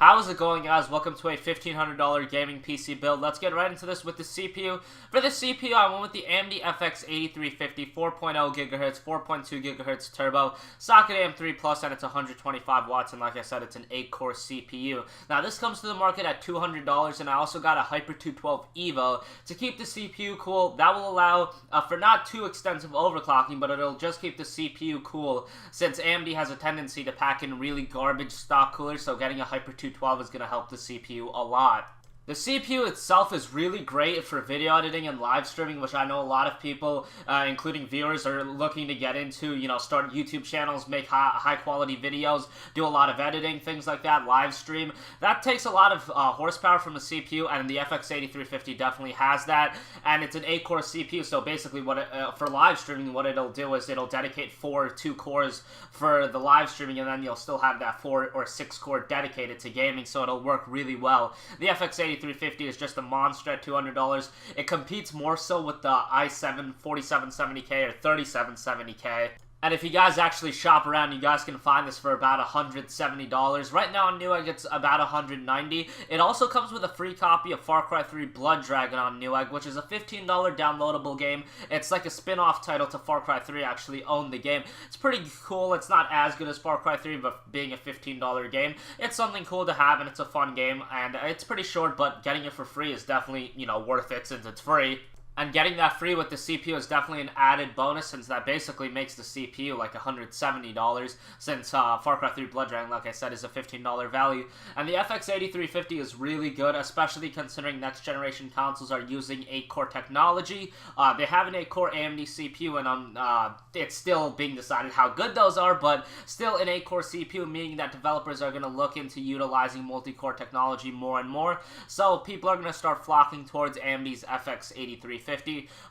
How's it going, guys? Welcome to a $1,500 gaming PC build. Let's get right into this with the CPU. For the CPU, I went with the AMD FX 8350 4.0 GHz, 4.2 GHz turbo, socket AM3 Plus, and it's 125 watts, and like I said, it's an 8-core CPU. Now, this comes to the market at $200, and I also got a Hyper 212 Evo to keep the CPU cool. That will allow for not too extensive overclocking, but it'll just keep the CPU cool, since AMD has a tendency to pack in really garbage stock coolers, so getting a Hyper 212 is going to help the CPU a lot. The CPU itself is really great for video editing and live streaming, which I know a lot of people, including viewers, are looking to get into. You know, start YouTube channels, make high quality videos, do a lot of editing, things like that, live stream. That takes a lot of horsepower from the CPU, and the FX 8350 definitely has that. And it's an 8-core CPU, so basically, for live streaming, what it'll do is it'll dedicate 2 cores for the live streaming, and then you'll still have that 4 or 6 core dedicated to gaming, so it'll work really well. The FX 8350 is just a monster at $200. It competes more so with the i7 4770K or 3770K. And if you guys actually shop around, you guys can find this for about $170. Right now on Newegg, it's about $190. It also comes with a free copy of Far Cry 3 Blood Dragon on Newegg, which is a $15 downloadable game. It's like a spin-off title to Far Cry 3. I actually own the game. It's pretty cool. It's not as good as Far Cry 3, but being a $15 game, it's something cool to have, and it's a fun game. And it's pretty short, but getting it for free is definitely, you know, worth it since it's free. And getting that free with the CPU is definitely an added bonus, since that basically makes the CPU like $170, since Far Cry 3 Blood Dragon, like I said, is a $15 value. And the FX 8350 is really good, especially considering next generation consoles are using 8-core technology. They have an 8-core AMD CPU, and it's still being decided how good those are, but still an 8-core CPU, meaning that developers are going to look into utilizing multi-core technology more and more. So people are going to start flocking towards AMD's FX 8350.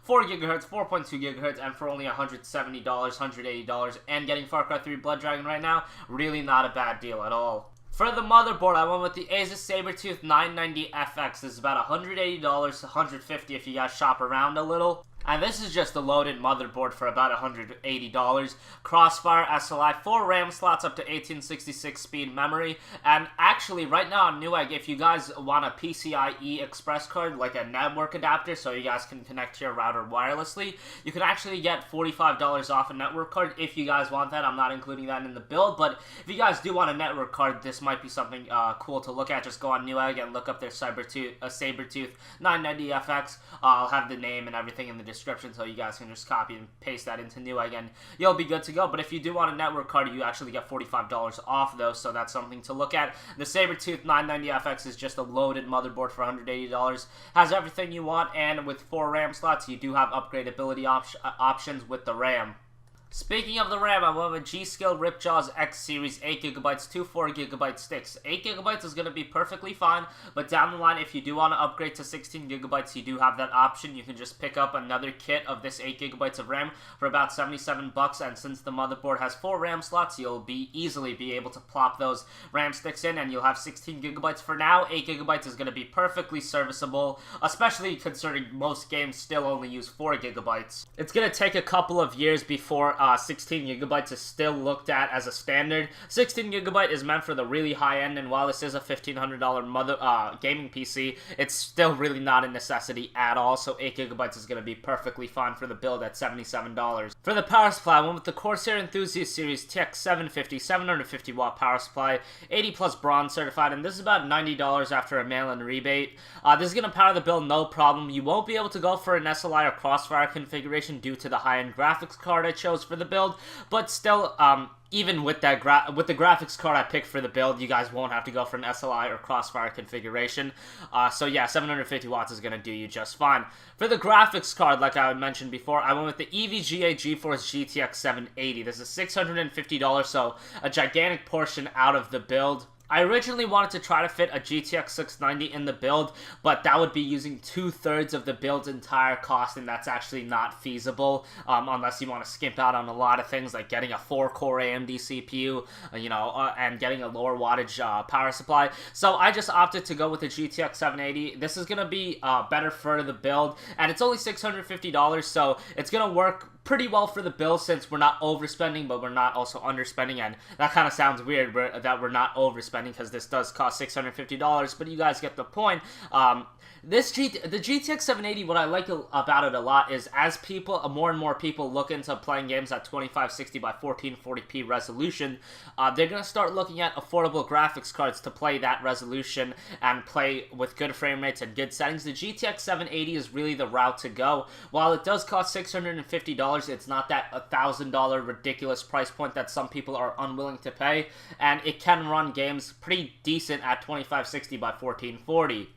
4 GHz, 4.2 GHz, and for only $170, $180, and getting Far Cry 3 Blood Dragon right now, really not a bad deal at all. For the motherboard, I went with the Asus Sabertooth 990FX. This is about $180 to $150 if you guys shop around a little. And this is just a loaded motherboard for about $180. Crossfire SLI, 4 RAM slots up to 1866 speed memory. And actually, right now on Newegg, if you guys want a PCIe Express card, like a network adapter, so you guys can connect to your router wirelessly, you can actually get $45 off a network card if you guys want that. I'm not including that in the build, but if you guys do want a network card, this might be something cool to look at. Just go on Newegg and look up their Sabertooth 990FX. I'll have the name and everything in the description, so you guys can just copy and paste that into Newegg and you'll be good to go. But if you do want a network card, you actually get $45 off those, so that's something to look at. The Sabertooth 990FX is just a loaded motherboard for $180. Has everything you want, and with 4 RAM slots, you do have upgradability options with the RAM. Speaking of the RAM, I went with G.Skill Ripjaws X Series 8GB, 2 4GB sticks. 8GB is going to be perfectly fine, but down the line, if you do want to upgrade to 16GB, you do have that option. You can just pick up another kit of this 8GB of RAM for about $77, and since the motherboard has 4 RAM slots, you'll easily be able to plop those RAM sticks in, and you'll have 16GB for now. 8GB is going to be perfectly serviceable, especially considering most games still only use 4GB. It's going to take a couple of years before 16GB is still looked at as a standard. 16GB is meant for the really high end, and while this is a $1,500 gaming PC, it's still really not a necessity at all, so 8GB is going to be perfectly fine for the build at $77. For the power supply, I went with the Corsair Enthusiast Series TX750 750 watt power supply, 80 plus bronze certified, and this is about $90 after a mail-in rebate. This is going to power the build no problem. You won't be able to go for an SLI or Crossfire configuration due to the high-end graphics card I chose for the build, but still, even with that with the graphics card I picked for the build, you guys won't have to go for an SLI or Crossfire configuration. So yeah, 750 watts is going to do you just fine. For the graphics card, like I mentioned before, I went with the EVGA GeForce GTX 780. This is $650, so a gigantic portion out of the build. I originally wanted to try to fit a GTX 690 in the build, but that would be using 2/3 of the build's entire cost, and that's actually not feasible unless you want to skimp out on a lot of things like getting a 4-core AMD CPU, and getting a lower wattage power supply. So I just opted to go with the GTX 780. This is going to be better for the build, and it's only $650, so it's going to work pretty well for the bill since we're not overspending, but we're not also underspending, and that kind of sounds weird that we're not overspending because this does cost $650, but you guys get the point. The GTX 780, what I like about it a lot is as more and more people look into playing games at 2560 by 1440p resolution, they're going to start looking at affordable graphics cards to play that resolution and play with good frame rates and good settings. The GTX 780 is really the route to go. While it does cost $650, it's not that $1,000 ridiculous price point that some people are unwilling to pay, and it can run games pretty decent at 2560 by 1440.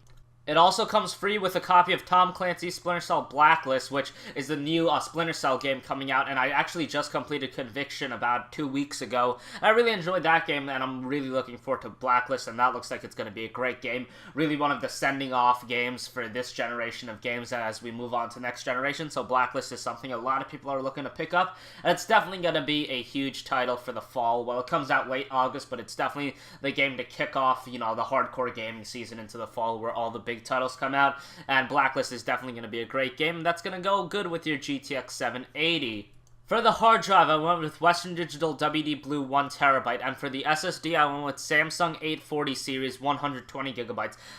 It also comes free with a copy of Tom Clancy's Splinter Cell Blacklist, which is the new Splinter Cell game coming out, and I actually just completed Conviction about 2 weeks ago. I really enjoyed that game, and I'm really looking forward to Blacklist, and that looks like it's going to be a great game. Really one of the sending off games for this generation of games as we move on to next generation, so Blacklist is something a lot of people are looking to pick up, and it's definitely going to be a huge title for the fall. Well, it comes out late August, but it's definitely the game to kick off, the hardcore gaming season into the fall where all the big titles come out, and Blacklist is definitely going to be a great game. That's going to go good with your GTX 780. For the hard drive, I went with Western Digital WD Blue 1TB, and for the SSD, I went with Samsung 840 series 120GB.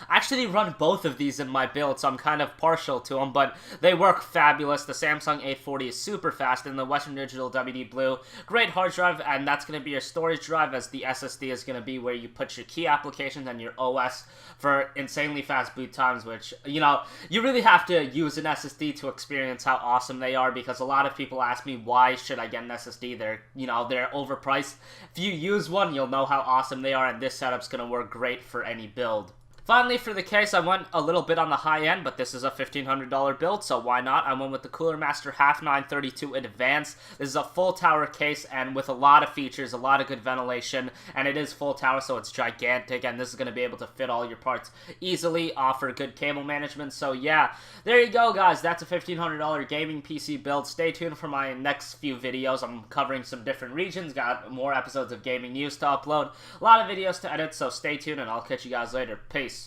I actually run both of these in my build, so I'm kind of partial to them, but they work fabulous. The Samsung 840 is super fast, and the Western Digital WD Blue, great hard drive, and that's going to be your storage drive, as the SSD is going to be where you put your key applications and your OS for insanely fast boot times, which, you really have to use an SSD to experience how awesome they are, because a lot of people ask me, why should I get an SSD? They're overpriced. If you use one, you'll know how awesome they are, and this setup's going to work great for any build. Finally, for the case, I went a little bit on the high end, but this is a $1,500 build, so why not? I went with the Cooler Master Half 932 Advanced. This is a full tower case, and with a lot of features, a lot of good ventilation, and it is full tower, so it's gigantic, and this is going to be able to fit all your parts easily, offer good cable management. So yeah, there you go, guys. That's a $1,500 gaming PC build. Stay tuned for my next few videos. I'm covering some different regions, got more episodes of gaming news to upload, a lot of videos to edit, so stay tuned, and I'll catch you guys later. Peace.